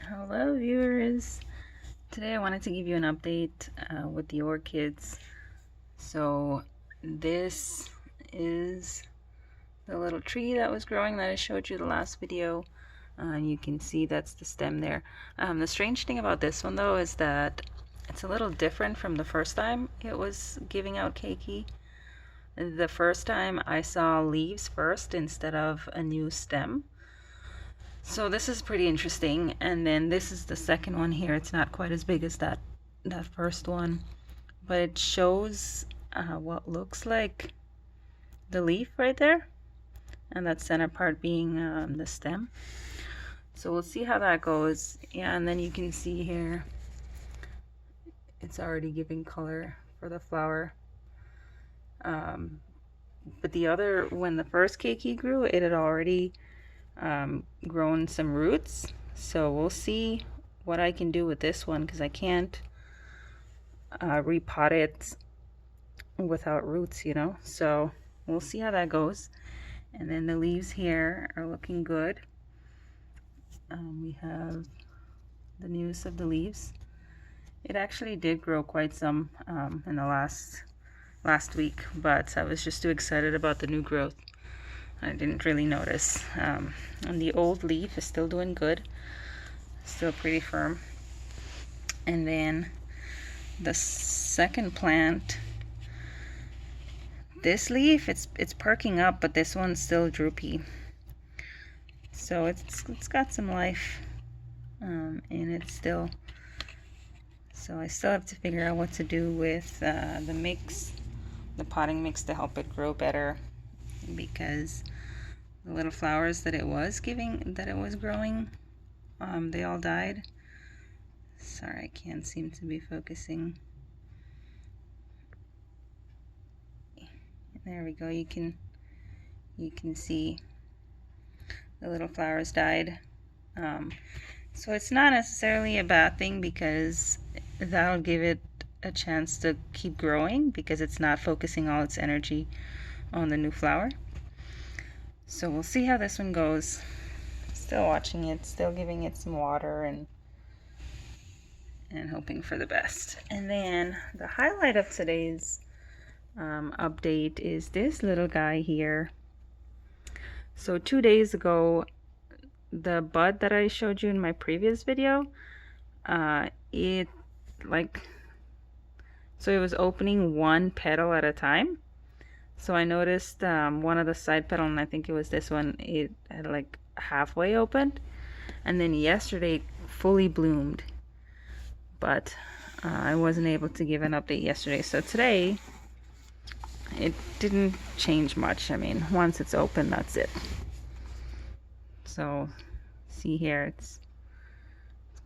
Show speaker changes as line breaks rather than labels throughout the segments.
Hello viewers! Today I wanted to give you an update with the orchids. So this is the little tree that was growing that I showed you the last video. You can see that's the stem there. The strange thing about this one though is that it's a little different from the first time it was giving out keiki. The first time I saw leaves first instead of a new stem. So this is pretty interesting, and then this is the second one here. It's not quite as big as that first one, but it shows what looks like the leaf right there, and that center part being the stem. So we'll see how that goes. Yeah, and then you can see here it's already giving color for the flower. But the other, when the first keiki grew, it had already grown some roots, so we'll see what I can do with this one because I can't repot it without roots, you know, so we'll see how that goes. And then the leaves here are looking good. We have the news of the leaves. It actually did grow quite some in the last week, but I was just too excited about the new growth. I didn't really notice. And the old leaf is still doing good, still pretty firm. And then the second plant, this leaf, it's perking up, but this one's still droopy. So it's got some life in it still. So I still have to figure out what to do with the mix, the potting mix, to help it grow better, because the little flowers that it was growing, they all died. Sorry, I can't seem to be focusing. There we go. You can see the little flowers died. So it's not necessarily a bad thing, because that'll give it a chance to keep growing, because it's not focusing all its energy on the new flower. So we'll see how this one goes. Still watching it, still giving it some water, and hoping for the best. And then the highlight of today's update is this little guy here. So 2 days ago, the bud that I showed you in my previous video, it was opening one petal at a time. So I noticed one of the side petal, and I think it was this one, it had like halfway opened, and then yesterday fully bloomed. But I wasn't able to give an update yesterday, so today it didn't change much. I mean, once it's open, that's it. So see here, it's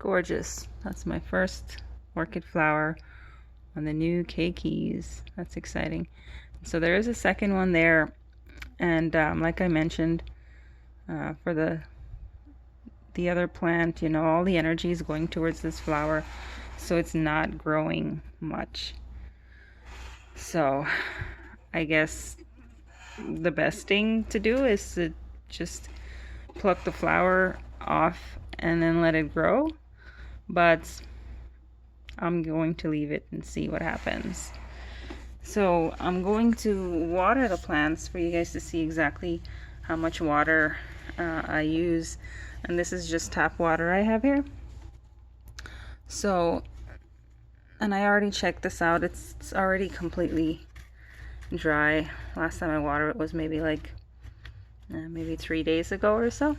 gorgeous. That's my first orchid flower on the new keikis. That's exciting. So there is a second one there, and like I mentioned, for the other plant, you know, all the energy is going towards this flower, so it's not growing much. So I guess the best thing to do is to just pluck the flower off and then let it grow, but I'm going to leave it and see what happens. So I'm going to water the plants for you guys to see exactly how much water I use, and this is just tap water I have here. So, and I already checked this out, it's already completely dry. Last time I watered it was maybe like maybe 3 days ago or so.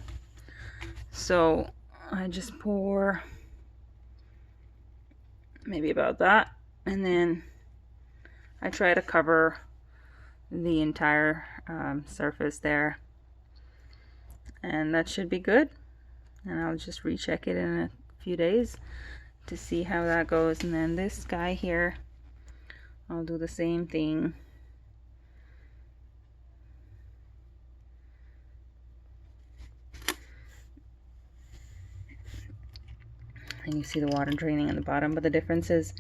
So I just pour maybe about that, and then I try to cover the entire surface there, and that should be good. And I'll just recheck it in a few days to see how that goes. And then this guy here, I'll do the same thing. And you see the water draining in the bottom, but the difference is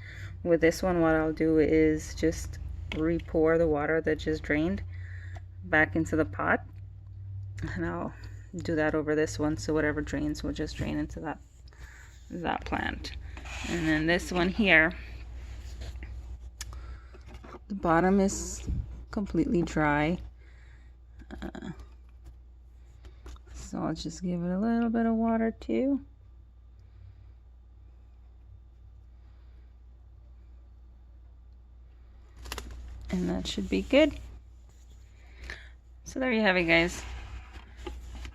with this one, what I'll do is just re-pour the water that just drained back into the pot, and I'll do that over this one, so whatever drains will just drain into that plant. And then this one here, the bottom is completely dry. So I'll just give it a little bit of water too. And that should be good. So there you have it, guys.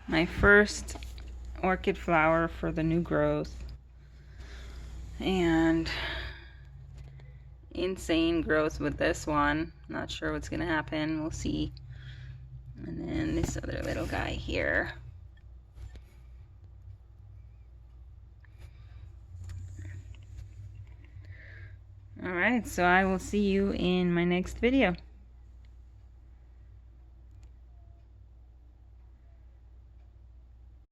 My first orchid flower for the new growth. And insane growth with this one. Not sure what's gonna happen. We'll see. And then this other little guy here. Alright, so I will see you in my next video.